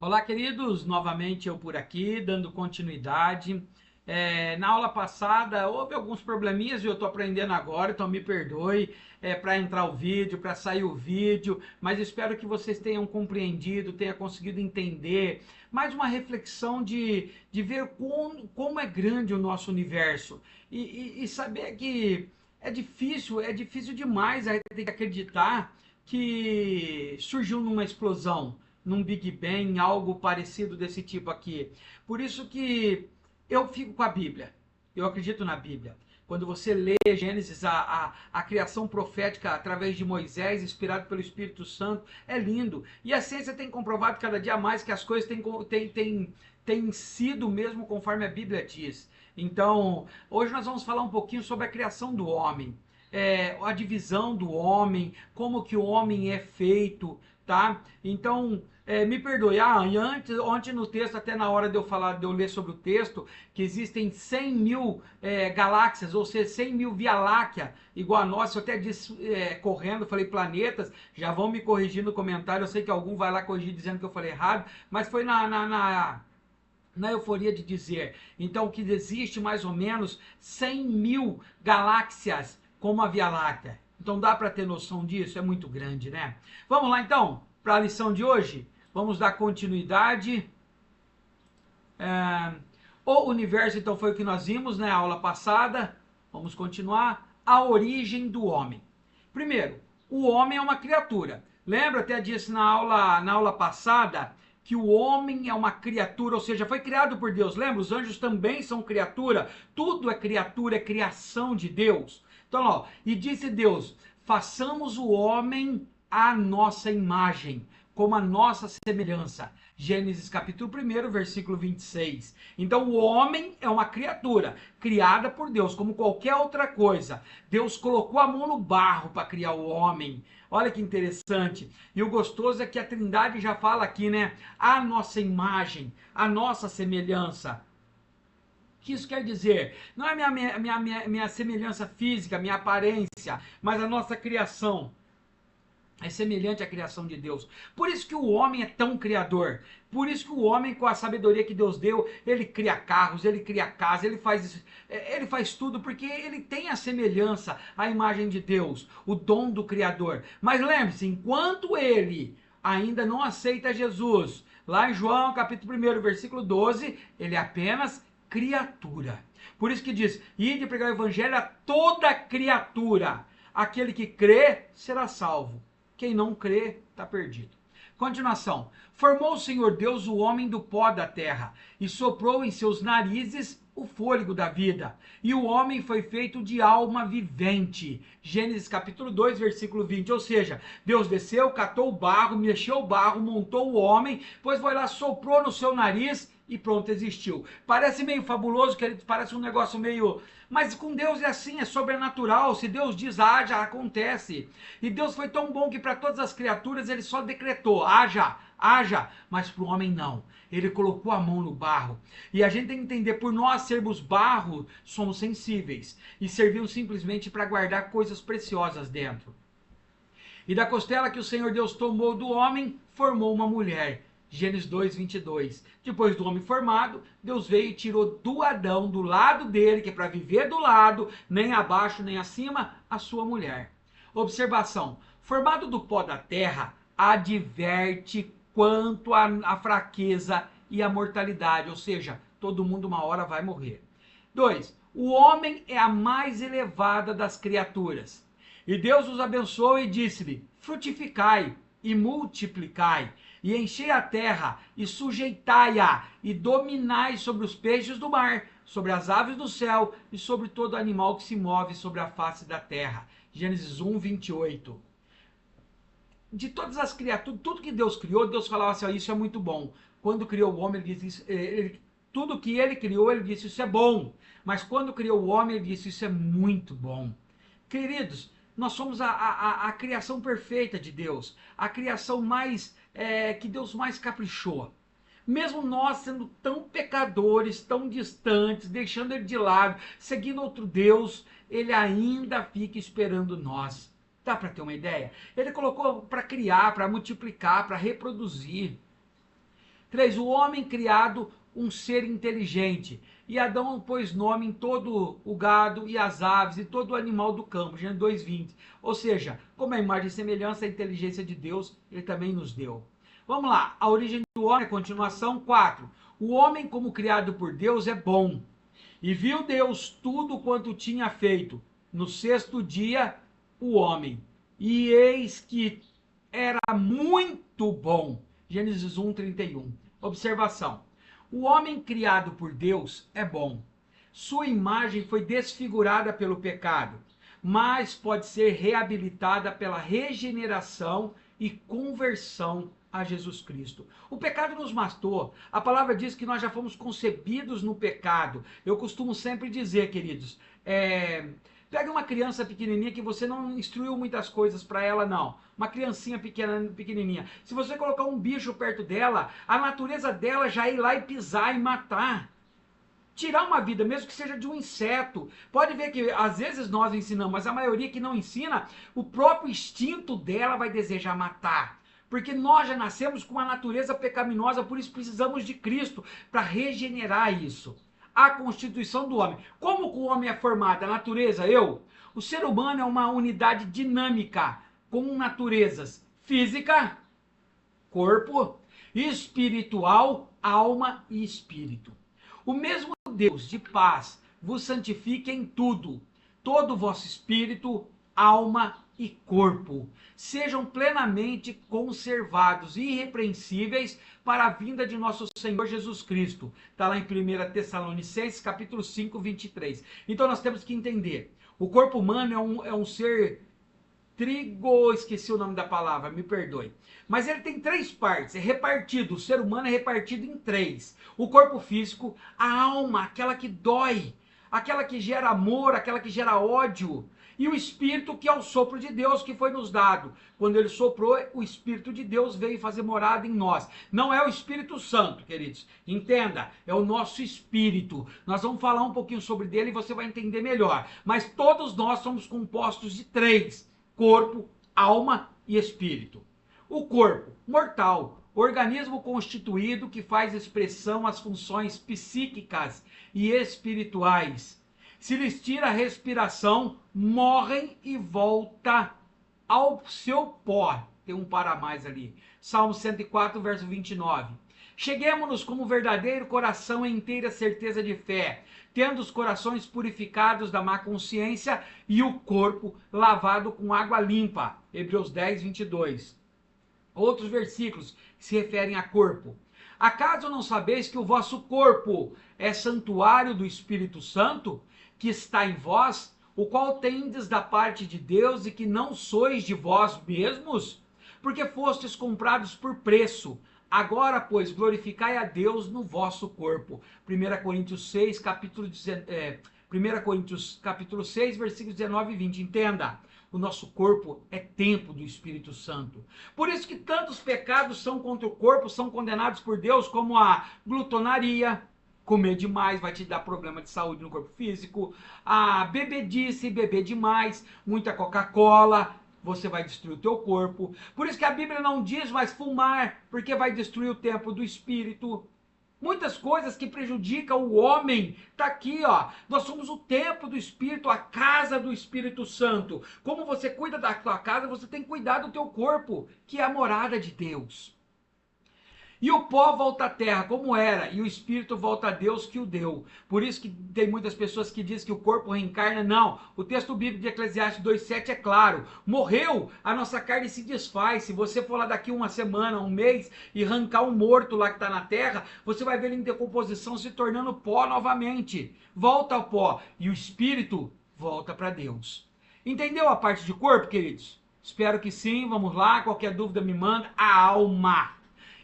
Olá, queridos, novamente eu por aqui, dando continuidade. Na aula passada houve alguns probleminhas e eu estou aprendendo agora, então me perdoe para entrar o vídeo, para sair o vídeo, mas espero que vocês tenham compreendido, tenham conseguido entender. Mais uma reflexão de ver como é grande o nosso universo e saber que é difícil demais a gente ter que acreditar que surgiu numa explosão, num Big Bang, algo parecido desse tipo aqui. Por isso que eu fico com a Bíblia. Eu acredito na Bíblia. Quando você lê Gênesis, a criação profética através de Moisés, inspirado pelo Espírito Santo, é lindo. E a ciência tem comprovado cada dia mais que as coisas têm sido mesmo conforme a Bíblia diz. Então, hoje nós vamos falar um pouquinho sobre a criação do homem. A divisão do homem, como que o homem é feito, tá? Então, me perdoe, e ontem no texto, até na hora de eu ler sobre o texto, que existem 100 mil galáxias, ou seja, 100 mil Via Láctea, igual a nossa, eu até disse correndo, falei planetas, já vão me corrigir no comentário, eu sei que algum vai lá corrigir dizendo que eu falei errado, mas foi na euforia de dizer. Então, que existe mais ou menos 100 mil galáxias como a Via Láctea. Então, dá para ter noção disso? É muito grande, né? Vamos lá, então, para a lição de hoje? Vamos dar continuidade. O universo, então, foi o que nós vimos na aula passada. Vamos continuar. A origem do homem. Primeiro, o homem é uma criatura. Lembra, até disse na aula passada, que o homem é uma criatura, ou seja, foi criado por Deus. Lembra? Os anjos também são criatura. Tudo é criatura, é criação de Deus. Então, ó, e disse Deus, façamos o homem à nossa imagem, como a nossa semelhança. Gênesis capítulo 1, versículo 26. Então o homem é uma criatura criada por Deus, como qualquer outra coisa. Deus colocou a mão no barro para criar o homem. Olha que interessante. E o gostoso é que a Trindade já fala aqui, né? A nossa imagem, a nossa semelhança. O que isso quer dizer? Não é minha semelhança física, minha aparência, mas a nossa criação. É semelhante à criação de Deus. Por isso que o homem é tão criador. Por isso que o homem, com a sabedoria que Deus deu, ele cria carros, ele cria casa, ele faz tudo porque ele tem a semelhança, a imagem de Deus, o dom do Criador. Mas lembre-se, enquanto ele ainda não aceita Jesus, lá em João capítulo 1, versículo 12, ele é apenas criatura. Por isso que diz, ide pregar o evangelho a toda criatura. Aquele que crê será salvo. Quem não crê, está perdido. Continuação. Formou o Senhor Deus o homem do pó da terra, e soprou em seus narizes o fôlego da vida. E o homem foi feito de alma vivente. Gênesis capítulo 2, versículo 20. Ou seja, Deus desceu, catou o barro, mexeu o barro, montou o homem, depois foi lá, soprou no seu nariz e pronto, existiu. Parece meio fabuloso, que ele parece um negócio meio... Mas com Deus é assim, é sobrenatural. Se Deus diz haja, acontece. E Deus foi tão bom que para todas as criaturas ele só decretou, haja, haja. Mas para o homem não. Ele colocou a mão no barro. E a gente tem que entender, por nós sermos barro, somos sensíveis. E servimos simplesmente para guardar coisas preciosas dentro. E da costela que o Senhor Deus tomou do homem, formou uma mulher. Gênesis 2, 22. Depois do homem formado, Deus veio e tirou do Adão, do lado dele, que é para viver do lado, nem abaixo nem acima, a sua mulher. Observação. Formado do pó da terra, adverte quanto à fraqueza e à mortalidade. Ou seja, todo mundo uma hora vai morrer. 2. O homem é a mais elevada das criaturas. E Deus os abençoou e disse-lhe, frutificai e multiplicai, e enchei a terra, e sujeitai-a, e dominai sobre os peixes do mar, sobre as aves do céu, e sobre todo animal que se move sobre a face da terra. Gênesis 1, 28. De todas as criaturas, tudo que Deus criou, Deus falava assim, isso é muito bom. Quando criou o homem, ele disse, tudo que ele criou, ele disse, isso é bom. Mas quando criou o homem, ele disse, isso é muito bom. Queridos, nós somos a criação perfeita de Deus, a criação mais que Deus mais caprichou. Mesmo nós sendo tão pecadores, tão distantes, deixando ele de lado, seguindo outro Deus, ele ainda fica esperando nós. Dá para ter uma ideia? Ele colocou para criar, para multiplicar, para reproduzir. 3. O homem criado um ser inteligente. E Adão pôs nome em todo o gado e as aves e todo o animal do campo. Gênesis 2:20. Ou seja, como a imagem e semelhança, a inteligência de Deus, ele também nos deu. Vamos lá, a origem do homem, continuação 4. O homem, como criado por Deus, é bom. E viu Deus tudo quanto tinha feito. No sexto dia, o homem. E eis que era muito bom. Gênesis 1:31. Observação. O homem criado por Deus é bom. Sua imagem foi desfigurada pelo pecado, mas pode ser reabilitada pela regeneração e conversão a Jesus Cristo. O pecado nos matou. A palavra diz que nós já fomos concebidos no pecado. Eu costumo sempre dizer, queridos, pega uma criança pequenininha que você não instruiu muitas coisas para ela, não. Uma criancinha pequenininha. Se você colocar um bicho perto dela, a natureza dela já é ir lá e pisar e matar. Tirar uma vida, mesmo que seja de um inseto. Pode ver que às vezes nós ensinamos, mas a maioria que não ensina, o próprio instinto dela vai desejar matar. Porque nós já nascemos com uma natureza pecaminosa, por isso precisamos de Cristo para regenerar isso. A constituição do homem. Como o homem é formado? A natureza, eu? O ser humano é uma unidade dinâmica, com naturezas física, corpo, espiritual, alma e espírito. O mesmo Deus de paz vos santifique em tudo, todo o vosso espírito, alma e corpo sejam plenamente conservados e irrepreensíveis para a vinda de nosso Senhor Jesus Cristo. Está lá em 1 Tessalonicenses, capítulo 5, 23. Então nós temos que entender, o corpo humano é um ser esqueci o nome da palavra, me perdoe. Mas ele tem 3 partes, é repartido, o ser humano é repartido em 3. O corpo físico, a alma, aquela que dói, aquela que gera amor, aquela que gera ódio, e o espírito, que é o sopro de Deus que foi nos dado. Quando ele soprou, o espírito de Deus veio fazer morada em nós. Não é o Espírito Santo, queridos. Entenda, é o nosso espírito. Nós vamos falar um pouquinho sobre ele e você vai entender melhor. Mas todos nós somos compostos de 3: corpo, alma e espírito. O corpo, mortal, organismo constituído que faz expressão às funções psíquicas e espirituais. Se lhes tira a respiração, morrem e volta ao seu pó. Tem um para mais ali. Salmo 104, verso 29. Cheguemo-nos como verdadeiro coração em inteira certeza de fé, tendo os corações purificados da má consciência e o corpo lavado com água limpa. Hebreus 10, 22. Outros versículos que se referem a corpo. Acaso não sabeis que o vosso corpo é santuário do Espírito Santo, que está em vós, o qual tendes da parte de Deus, e que não sois de vós mesmos? Porque fostes comprados por preço. Agora, pois, glorificai a Deus no vosso corpo. 1 Coríntios 6, capítulo 6, versículos 19 e 20. Entenda, o nosso corpo é templo do Espírito Santo. Por isso que tantos pecados são contra o corpo, são condenados por Deus, como a glutonaria, comer demais vai te dar problema de saúde no corpo físico, a bebedice, beber demais, muita Coca-Cola, você vai destruir o teu corpo. Por isso que a Bíblia não diz mais fumar, porque vai destruir o templo do Espírito. Muitas coisas que prejudicam o homem. Está aqui, ó. Nós somos o templo do Espírito, a casa do Espírito Santo. Como você cuida da tua casa, você tem que cuidar do teu corpo, que é a morada de Deus. E o pó volta à terra como era, e o espírito volta a Deus que o deu. Por isso que tem muitas pessoas que dizem que o corpo reencarna. Não, o texto bíblico de Eclesiastes 2:7 é claro. Morreu, a nossa carne se desfaz. Se você for lá daqui uma semana, um mês, e arrancar um morto lá que está na terra, você vai ver ele em decomposição se tornando pó novamente. Volta ao pó, e o espírito volta para Deus. Entendeu a parte de corpo, queridos? Espero que sim, vamos lá, qualquer dúvida me manda. A alma.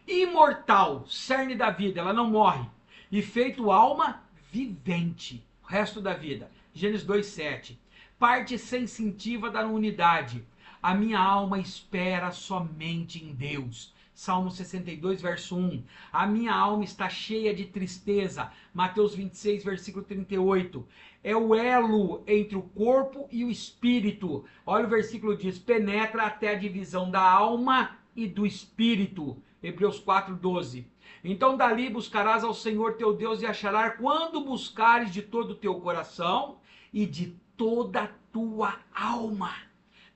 Imortal, cerne da vida, ela não morre. E feito alma vivente, o resto da vida. Gênesis 2:7. Parte sensitiva da unidade. A minha alma espera somente em Deus. Salmo 62, verso 1. A minha alma está cheia de tristeza. Mateus 26, versículo 38. É o elo entre o corpo e o espírito. Olha o versículo diz: penetra até a divisão da alma e do espírito. Hebreus 4:12. Então dali buscarás ao Senhor teu Deus e acharás quando buscares de todo o teu coração e de toda a tua alma.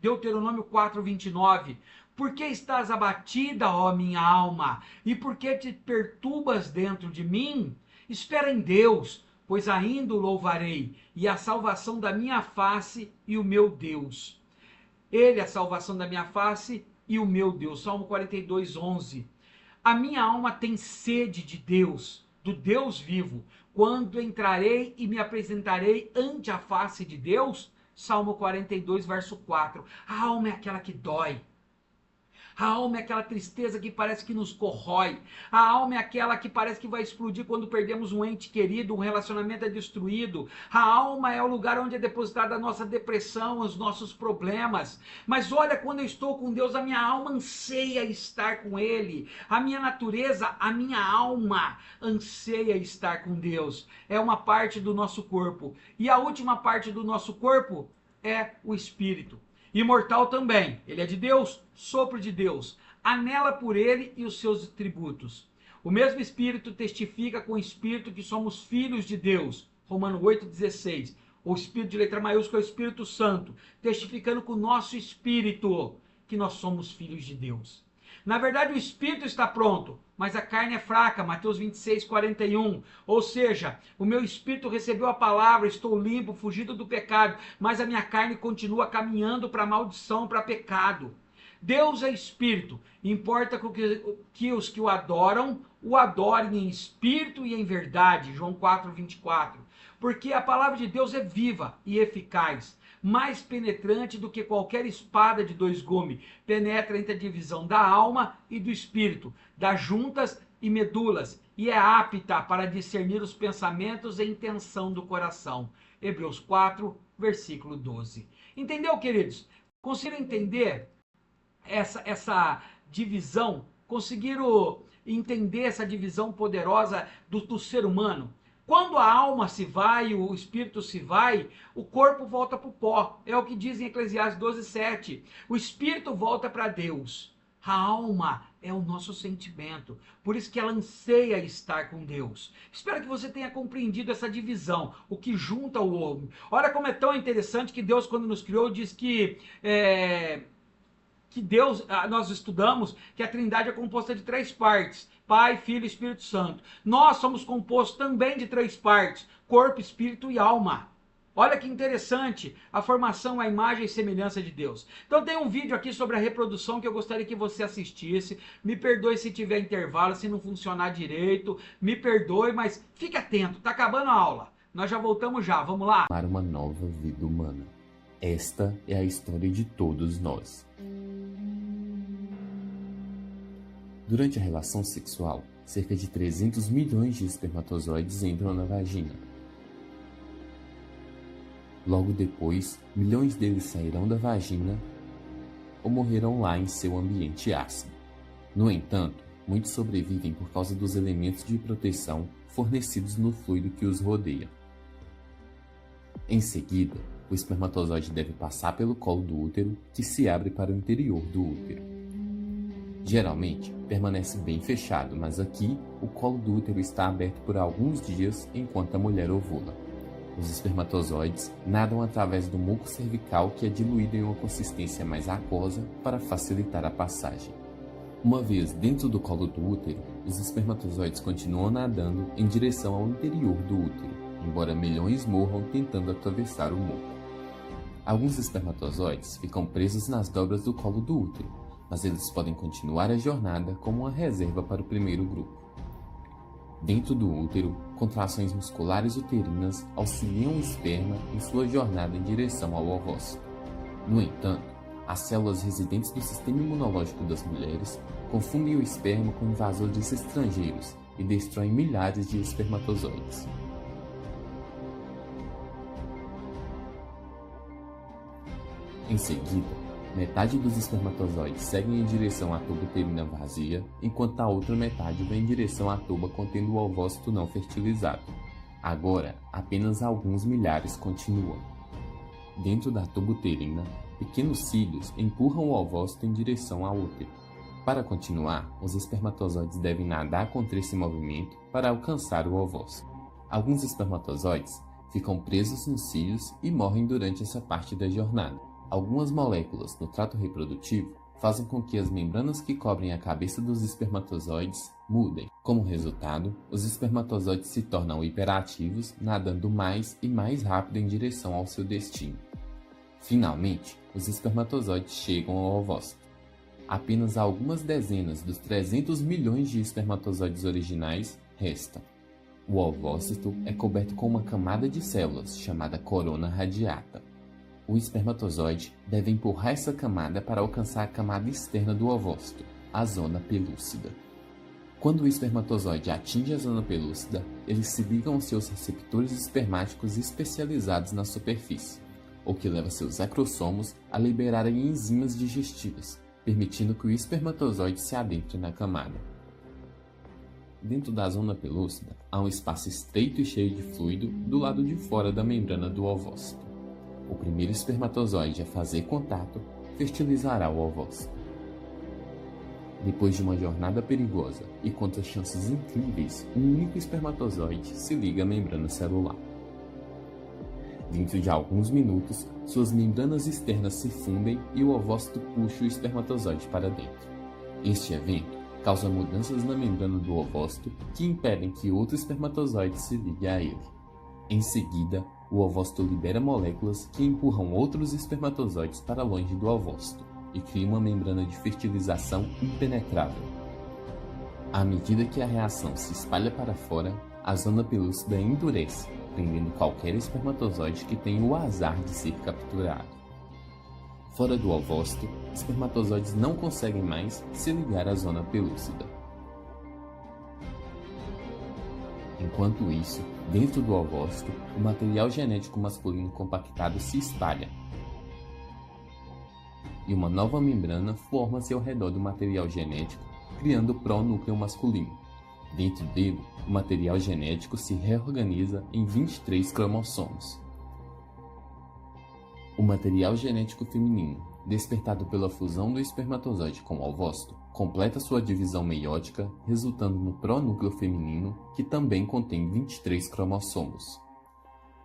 Deuteronômio 4:29. Por que estás abatida, ó minha alma? E por que te perturbas dentro de mim? Espera em Deus, pois ainda o louvarei, e a salvação da minha face e o meu Deus. Ele é a salvação da minha face e o meu Deus. Salmo 42:11. A minha alma tem sede de Deus, do Deus vivo. Quando entrarei e me apresentarei ante a face de Deus? Salmo 42, verso 4. A alma é aquela que dói. A alma é aquela tristeza que parece que nos corrói. A alma é aquela que parece que vai explodir quando perdemos um ente querido, um relacionamento é destruído. A alma é o lugar onde é depositada a nossa depressão, os nossos problemas. Mas olha, quando eu estou com Deus, a minha alma anseia estar com Ele. A minha natureza, a minha alma anseia estar com Deus. É uma parte do nosso corpo. E a última parte do nosso corpo é o espírito. Imortal também, ele é de Deus, sopro de Deus, anela por ele e os seus atributos. O mesmo Espírito testifica com o Espírito que somos filhos de Deus. Romanos 8,16. O Espírito de letra maiúscula é o Espírito Santo, testificando com o nosso Espírito que nós somos filhos de Deus. Na verdade, o Espírito está pronto, mas a carne é fraca, Mateus 26:41. Ou seja, o meu Espírito recebeu a palavra, estou limpo, fugido do pecado, mas a minha carne continua caminhando para a maldição, para pecado. Deus é Espírito, importa que os que o adoram, o adorem em espírito e em verdade, João 4:24. Porque a palavra de Deus é viva e eficaz, mais penetrante do que qualquer espada de dois gumes, penetra entre a divisão da alma e do espírito, das juntas e medulas, e é apta para discernir os pensamentos e intenção do coração. Hebreus 4, versículo 12. Entendeu, queridos? Conseguiram entender essa divisão? Conseguiram entender essa divisão poderosa do ser humano? Quando a alma se vai, o espírito se vai, o corpo volta para o pó. É o que diz em Eclesiastes 12:7. O espírito volta para Deus. A alma é o nosso sentimento. Por isso que ela anseia estar com Deus. Espero que você tenha compreendido essa divisão, o que junta o homem. Olha como é tão interessante que Deus, quando nos criou, diz que Deus, nós estudamos que a Trindade é composta de 3 partes: Pai, Filho e Espírito Santo. Nós somos compostos também de 3 partes: corpo, espírito e alma. Olha que interessante, a formação, a imagem e semelhança de Deus. Então tem um vídeo aqui sobre a reprodução que eu gostaria que você assistisse. Me perdoe se tiver intervalo, se não funcionar direito. Me perdoe, mas fique atento, tá acabando a aula. Nós já voltamos já, vamos lá. Para uma nova vida humana. Esta é a história de todos nós. Durante a relação sexual, cerca de 300 milhões de espermatozoides entram na vagina. Logo depois, milhões deles sairão da vagina ou morrerão lá em seu ambiente ácido. No entanto, muitos sobrevivem por causa dos elementos de proteção fornecidos no fluido que os rodeia. Em seguida, o espermatozoide deve passar pelo colo do útero, que se abre para o interior do útero. Geralmente, permanece bem fechado, mas aqui, o colo do útero está aberto por alguns dias enquanto a mulher ovula. Os espermatozoides nadam através do muco cervical, que é diluído em uma consistência mais aquosa para facilitar a passagem. Uma vez dentro do colo do útero, os espermatozoides continuam nadando em direção ao interior do útero, embora milhões morram tentando atravessar o muco. Alguns espermatozoides ficam presos nas dobras do colo do útero, mas eles podem continuar a jornada como uma reserva para o primeiro grupo. Dentro do útero, contrações musculares uterinas auxiliam o esperma em sua jornada em direção ao ovócito. No entanto, as células residentes do sistema imunológico das mulheres confundem o esperma com invasores estrangeiros e destroem milhares de espermatozoides. Em seguida, metade dos espermatozoides seguem em direção à tuba uterina vazia, enquanto a outra metade vai em direção à tuba contendo o ovócito não fertilizado. Agora, apenas alguns milhares continuam. Dentro da tuba uterina, pequenos cílios empurram o ovócito em direção ao útero. Para continuar, os espermatozoides devem nadar contra esse movimento para alcançar o ovócito. Alguns espermatozoides ficam presos nos cílios e morrem durante essa parte da jornada. Algumas moléculas no trato reprodutivo fazem com que as membranas que cobrem a cabeça dos espermatozoides mudem. Como resultado, os espermatozoides se tornam hiperativos, nadando mais e mais rápido em direção ao seu destino. Finalmente, os espermatozoides chegam ao ovócito. Apenas algumas dezenas dos 300 milhões de espermatozoides originais restam. O ovócito é coberto com uma camada de células chamada corona radiata. O espermatozoide deve empurrar essa camada para alcançar a camada externa do ovócito, a zona pelúcida. Quando o espermatozoide atinge a zona pelúcida, eles se ligam aos seus receptores espermáticos especializados na superfície, o que leva seus acrossomos a liberarem enzimas digestivas, permitindo que o espermatozoide se adentre na camada. Dentro da zona pelúcida, há um espaço estreito e cheio de fluido do lado de fora da membrana do ovócito. O primeiro espermatozoide a fazer contato fertilizará o ovócito. Depois de uma jornada perigosa e contra chances incríveis, um único espermatozoide se liga à membrana celular. Dentro de alguns minutos, suas membranas externas se fundem e o ovócito puxa o espermatozoide para dentro. Este evento causa mudanças na membrana do ovócito que impedem que outro espermatozoide se ligue a ele. Em seguida, o ovócito libera moléculas que empurram outros espermatozoides para longe do ovócito e cria uma membrana de fertilização impenetrável. À medida que a reação se espalha para fora, a zona pelúcida endurece, prendendo qualquer espermatozoide que tenha o azar de ser capturado. Fora do ovócito, espermatozoides não conseguem mais se ligar à zona pelúcida. Enquanto isso, dentro do ovócito, o material genético masculino compactado se espalha, e uma nova membrana forma-se ao redor do material genético, criando o pronúcleo masculino. Dentro dele, o material genético se reorganiza em 23 cromossomos. O material genético feminino, despertado pela fusão do espermatozoide com o ovócito, completa sua divisão meiótica, resultando no pronúcleo feminino, que também contém 23 cromossomos.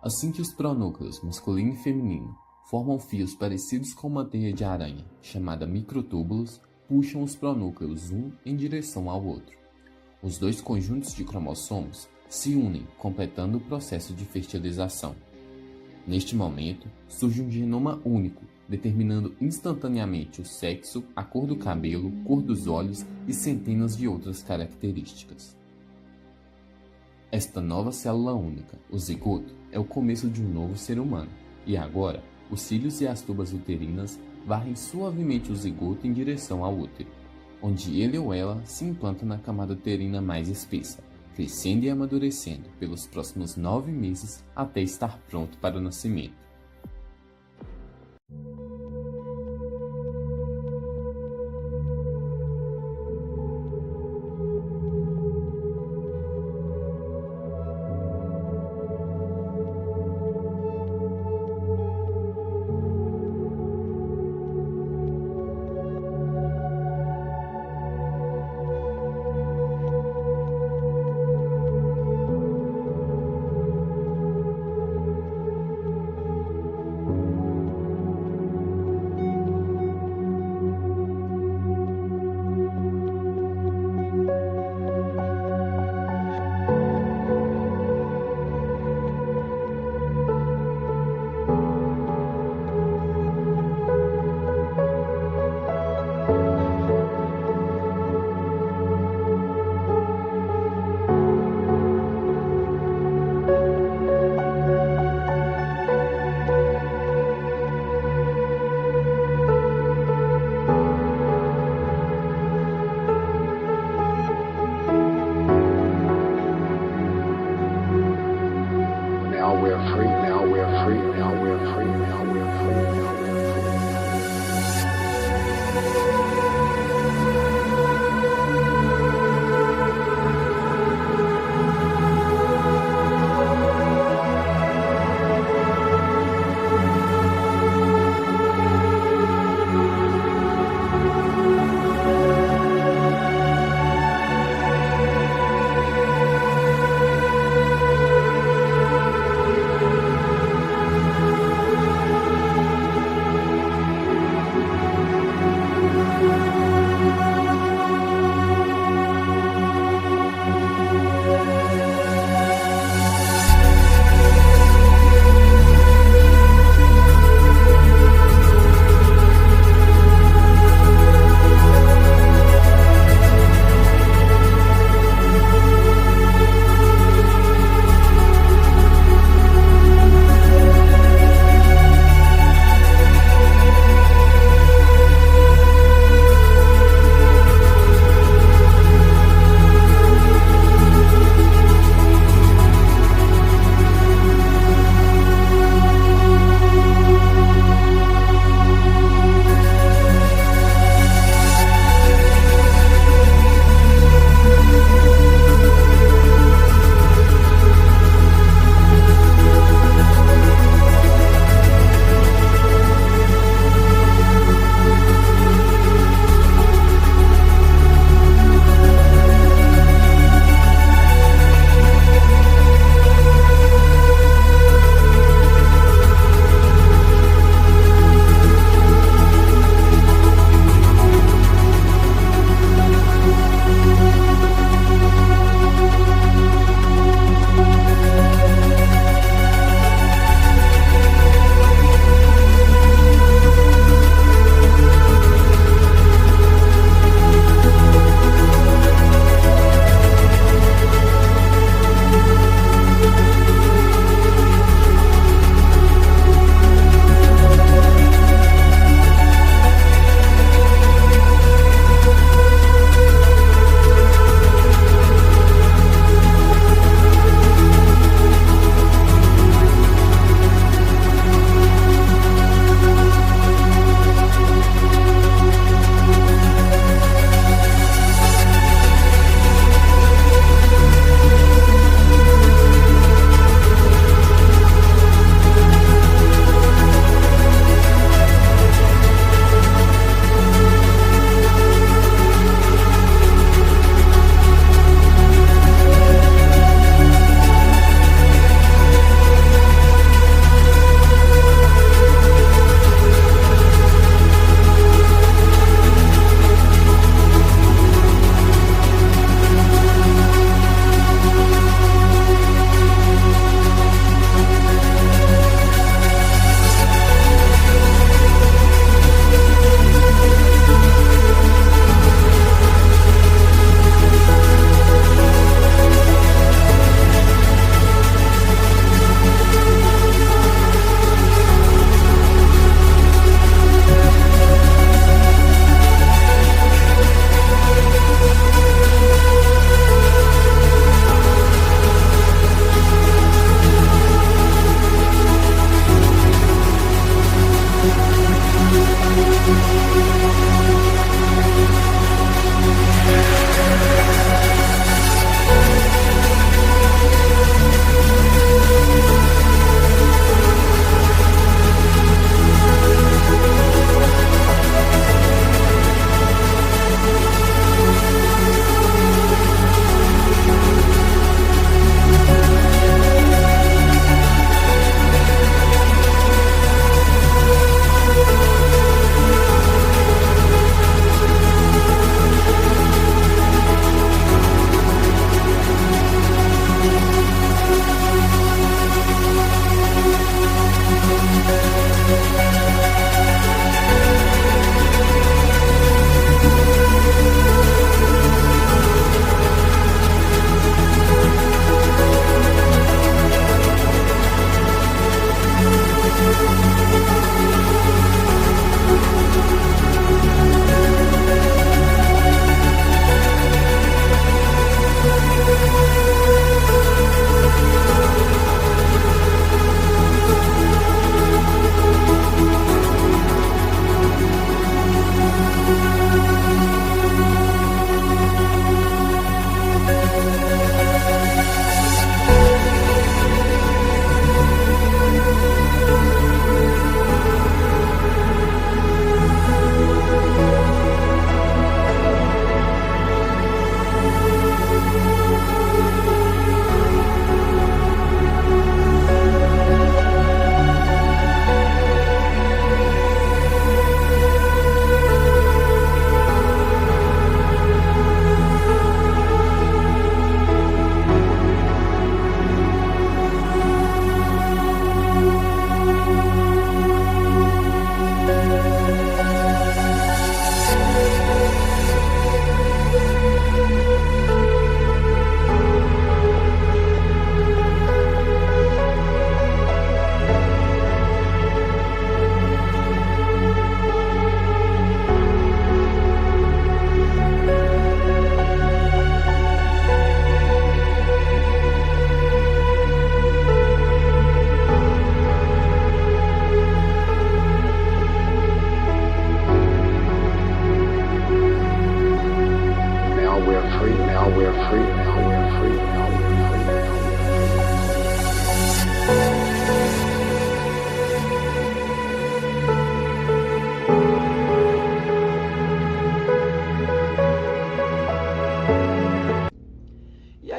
Assim que os pronúcleos masculino e feminino formam fios parecidos com uma teia de aranha, chamada microtúbulos, puxam os pronúcleos um em direção ao outro. Os dois conjuntos de cromossomos se unem, completando o processo de fertilização. Neste momento, surge um genoma único, determinando instantaneamente o sexo, a cor do cabelo, cor dos olhos e centenas de outras características. Esta nova célula única, o zigoto, é o começo de um novo ser humano, e agora, os cílios e as tubas uterinas varrem suavemente o zigoto em direção ao útero, onde ele ou ela se implanta na camada uterina mais espessa, crescendo e amadurecendo pelos próximos 9 meses até estar pronto para o nascimento.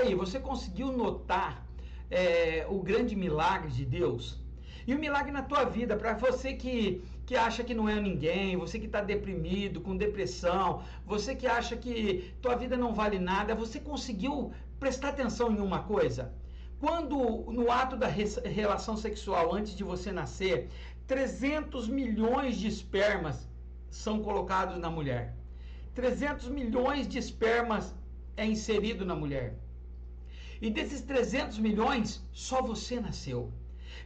aí, você conseguiu notar o grande milagre de Deus? E o milagre na tua vida, para você que acha que não é ninguém, você que está deprimido, com depressão, você que acha que tua vida não vale nada, você conseguiu prestar atenção em uma coisa? Quando no ato da relação sexual, antes de você nascer, 300 milhões de espermas são colocados na mulher. 300 milhões de espermas é inserido na mulher. E desses 300 milhões, só você nasceu.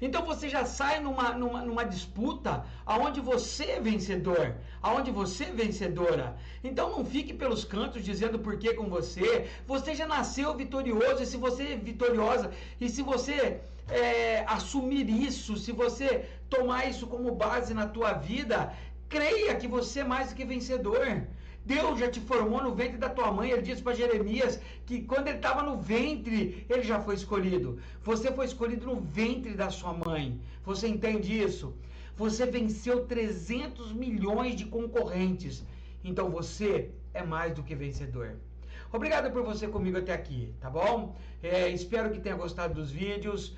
Então você já sai numa disputa aonde você é vencedor, aonde você é vencedora. Então não fique pelos cantos dizendo por que com você. Você já nasceu vitorioso, e se você é vitoriosa, e se você assumir isso, se você tomar isso como base na tua vida, creia que você é mais do que vencedor. Deus já te formou no ventre da tua mãe. Ele disse para Jeremias que quando ele estava no ventre, ele já foi escolhido. Você foi escolhido no ventre da sua mãe. Você entende isso? Você venceu 300 milhões de concorrentes. Então você é mais do que vencedor. Obrigado por você comigo até aqui, tá bom? Espero que tenha gostado dos vídeos.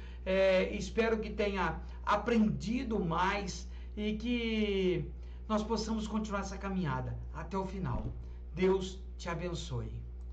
Espero que tenha aprendido mais e que nós possamos continuar essa caminhada até o final. Deus te abençoe.